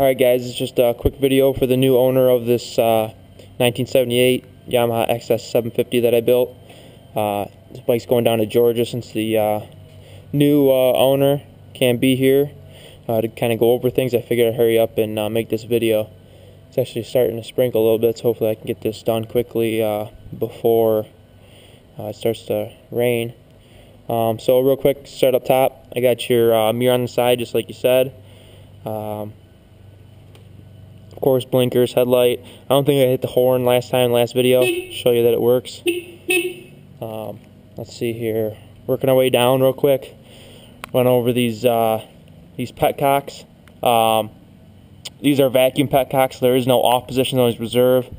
Alright guys, it's just a quick video for the new owner of this 1978 Yamaha XS750 that I built. This bike's going down to Georgia since the new owner can't be here to kind of go over things. I figured I'd hurry up and make this video. It's actually starting to sprinkle a little bit, so hopefully I can get this done quickly before it starts to rain. So real quick, start up top. I got your mirror on the side just like you said. Of course, blinkers, headlight. I don't think I hit the horn last video. Show you that it works. Let's see here. Working our way down real quick. Run over these petcocks. These are vacuum petcocks. There is no off position, always reserve.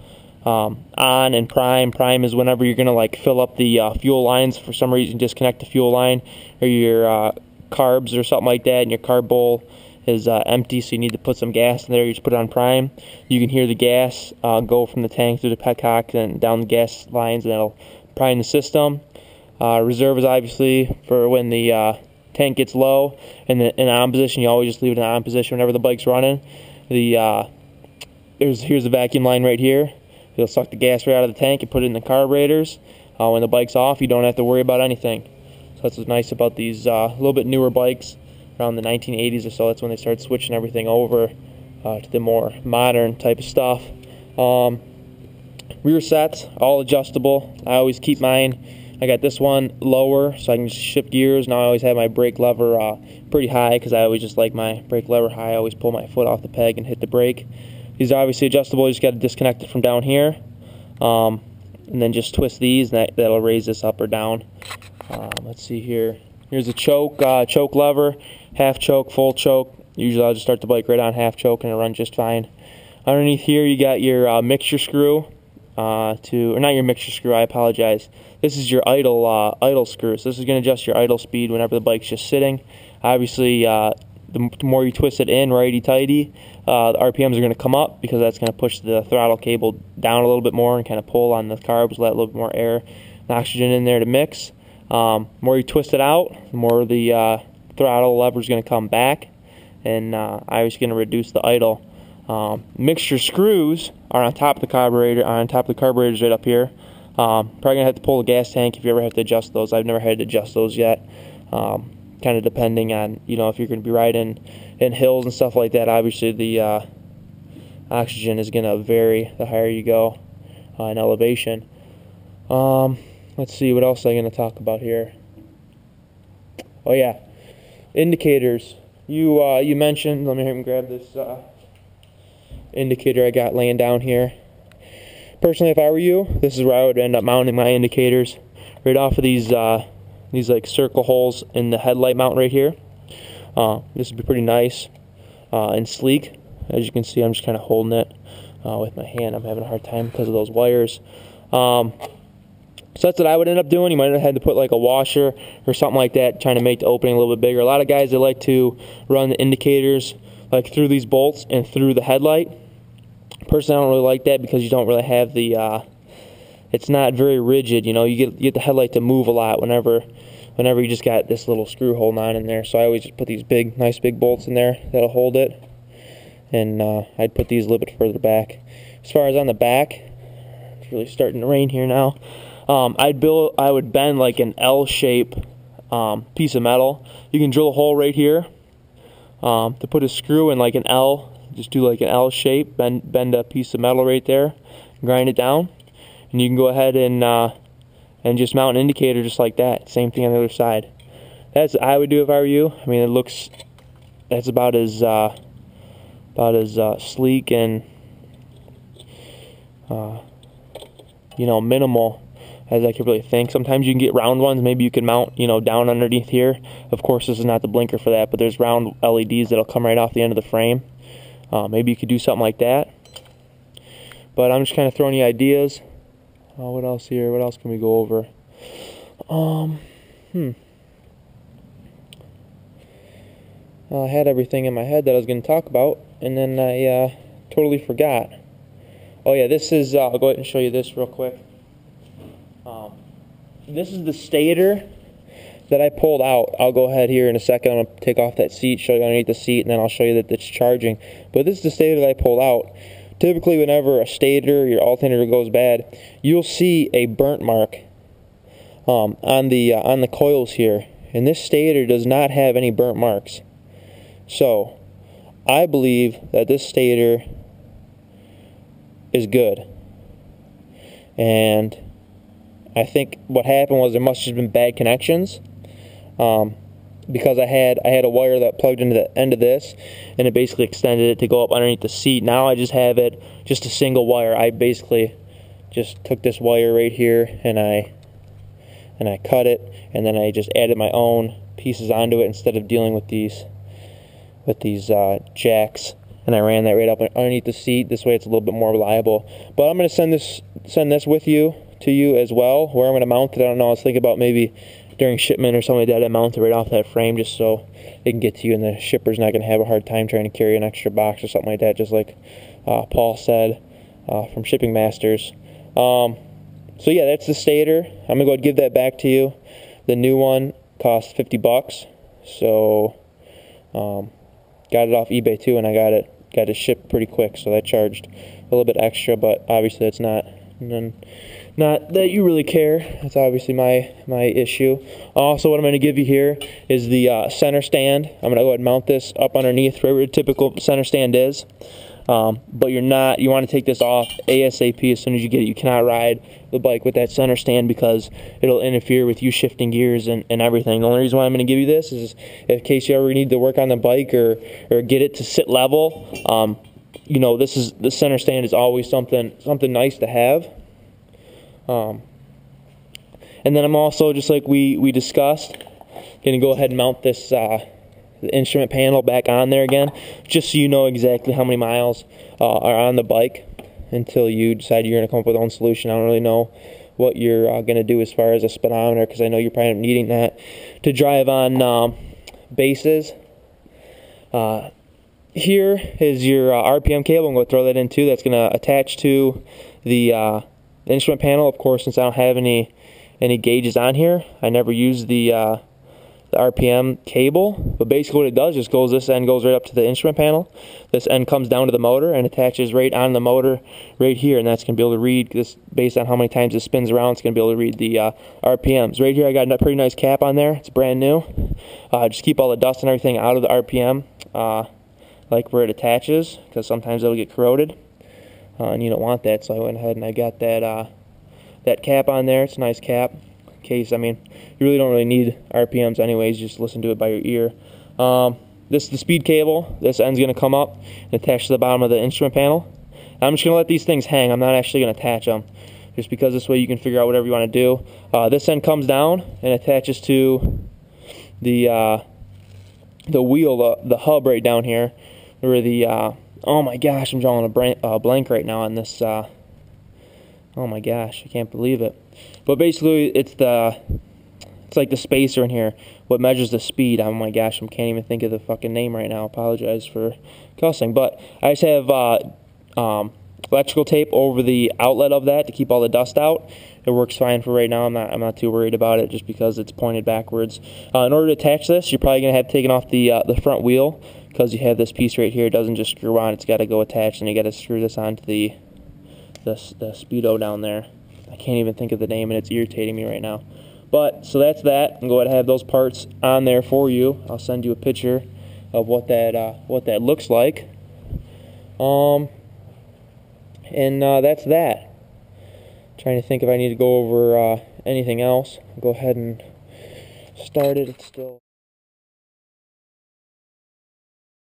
On and prime. Prime is whenever you're gonna like fill up the fuel lines. For some reason, disconnect the fuel line or your carbs or something like that, and your carb bowl is empty, so you need to put some gas in there. You just put it on prime. You can hear the gas go from the tank through the petcock and down the gas lines, and that'll prime the system. Reserve is obviously for when the tank gets low. In on position, you always just leave it in on position whenever the bike's running. Here's the vacuum line right here. It'll suck the gas right out of the tank and put it in the carburetors. When the bike's off, you don't have to worry about anything. So that's what's nice about these little bit newer bikes. Around the 1980s or so, that's when they started switching everything over to the more modern type of stuff. Rear sets, all adjustable. I always keep mine. I got this one lower so I can just shift gears. Now I always have my brake lever pretty high because I always just like my brake lever high. I always pull my foot off the peg and hit the brake. These are obviously adjustable. You just got to disconnect it from down here, and then just twist these, and that'll raise this up or down. Let's see here. Here's a choke lever, half choke, full choke. Usually I'll just start the bike right on half choke and it'll run just fine. Underneath here you got your mixture screw, or not your mixture screw, I apologize. This is your idle screw. So this is going to adjust your idle speed whenever the bike's just sitting. Obviously, the more you twist it in righty-tighty, the RPMs are going to come up because that's going to push the throttle cable down a little bit more and kind of pull on the carbs, let a little bit more air and oxygen in there to mix. The more you twist it out, the more the throttle lever is going to come back, and obviously going to reduce the idle. Mixture screws are on top of the carburetor, carburetors right up here. Probably going to have to pull the gas tank if you ever have to adjust those. I've never had to adjust those yet. Kind of depending on, if you're going to be riding in hills and stuff like that. Obviously the oxygen is going to vary the higher you go in elevation. Let's see, what else am I going to talk about here? Oh yeah, indicators. You mentioned, let me hurry and grab this indicator I got laying down here. Personally, if I were you, this is where I would end up mounting my indicators. Right off of these like circle holes in the headlight mount right here. This would be pretty nice and sleek. As you can see, I'm just kind of holding it with my hand. I'm having a hard time because of those wires. So that's what I would end up doing. You might have had to put like a washer or something like that, trying to make the opening a little bit bigger. A lot of guys, they like to run the indicators like through these bolts and through the headlight. Personally, I don't really like that because you don't really have the, it's not very rigid. You get the headlight to move a lot whenever you just got this little screw holding on in there. So I always just put these nice big bolts in there that'll hold it. And I'd put these a little bit further back. As far as on the back, it's really starting to rain here now. I would bend like an L-shape piece of metal. You can drill a hole right here to put a screw in like an L. Just do like an L shape, bend a piece of metal right there, grind it down, and you can go ahead and just mount an indicator just like that. Same thing on the other side. That's what I would do if I were you. I mean, that's about as sleek and minimal as I could really think. Sometimes you can get round ones. Maybe you can mount, down underneath here. Of course, this is not the blinker for that, but there's round LEDs that'll come right off the end of the frame. Maybe you could do something like that. But I'm just kind of throwing you ideas. What else here? What else can we go over? I had everything in my head that I was going to talk about, and then I totally forgot. Oh yeah, this is, I'll go ahead and show you this real quick. This is the stator that I pulled out, I'll go ahead here in a second. I'm going to take off that seat, show you underneath the seat, and then I'll show you that it's charging. But this is the stator that I pulled out. Typically, whenever a stator, your alternator goes bad, you'll see a burnt mark on the coils here. And this stator does not have any burnt marks. So, I believe that this stator is good. And I think what happened was there must have just been bad connections. Because I had a wire that plugged into the end of this, and it basically extended it to go up underneath the seat. Now I just have it just a single wire. I basically just took this wire right here and I cut it, and then I just added my own pieces onto it instead of dealing with these jacks, and I ran that right up underneath the seat. This way it's a little bit more reliable. But I'm going to send this with you to you as well, where I'm going to mount it. I don't know, I was thinking about maybe during shipment or something like that, I mount it right off that frame just so it can get to you and the shipper's not going to have a hard time trying to carry an extra box or something like that, just like Paul said from Shipping Masters. So yeah, that's the stator. I'm going to go ahead and give that back to you. The new one cost $50, so got it off eBay too, and I got it shipped pretty quick, so that charged a little bit extra, but obviously it's not that you really care. It's obviously my issue. Also, what I'm going to give you here is the center stand. I'm going to go ahead and mount this up underneath where a typical center stand is. But you want to take this off ASAP as soon as you get it. You cannot ride the bike with that center stand because it'll interfere with you shifting gears and everything. The only reason why I'm going to give you this is in case you ever need to work on the bike or get it to sit level. You know, the center stand is always something nice to have. And then I'm also, just like we discussed, going to go ahead and mount this the instrument panel back on there again, just so you know exactly how many miles are on the bike until you decide you're going to come up with your own solution. I don't really know what you're going to do as far as a speedometer, because I know you're probably needing that to drive on bases. Here is your RPM cable. I'm going to throw that in too. That's going to attach to the instrument panel. Of course, since I don't have any gauges on here, I never use the RPM cable, but basically what it does is this end goes right up to the instrument panel. This end comes down to the motor and attaches right on the motor right here, and that's going to be able to read this based on how many times it spins around. It's going to be able to read the RPMs. Right here I got a pretty nice cap on there. It's brand new. Just keep all the dust and everything out of the RPM, like where it attaches, because sometimes it'll get corroded, and you don't want that. So I went ahead and I got that cap on there. It's a nice cap. Case, I mean, you really don't need RPMs anyways, just listen to it by your ear. This is the speed cable. This end's going to come up and attach to the bottom of the instrument panel. I'm just going to let these things hang. I'm not actually going to attach them, just because this way you can figure out whatever you want to do. This end comes down and attaches to the wheel, the hub right down here, where the oh my gosh, I'm drawing a blank right now on this. Oh my gosh, I can't believe it. But basically, it's like the spacer in here, what measures the speed. Oh my gosh, I can't even think of the fucking name right now. Apologize for cussing. But I just have electrical tape over the outlet of that to keep all the dust out. It works fine for right now. I'm not too worried about it, just because it's pointed backwards. In order to attach this, you're probably gonna have to take off the front wheel, because you have this piece right here. It doesn't just screw on; it's got to go attached, and you got to screw this onto the speedo down there. I can't even think of the name, and it's irritating me right now. But so that's that. I'm going to have those parts on there for you. I'll send you a picture of what that looks like. And that's that. Trying to think if I need to go over anything else. I'll go ahead and start it. It's still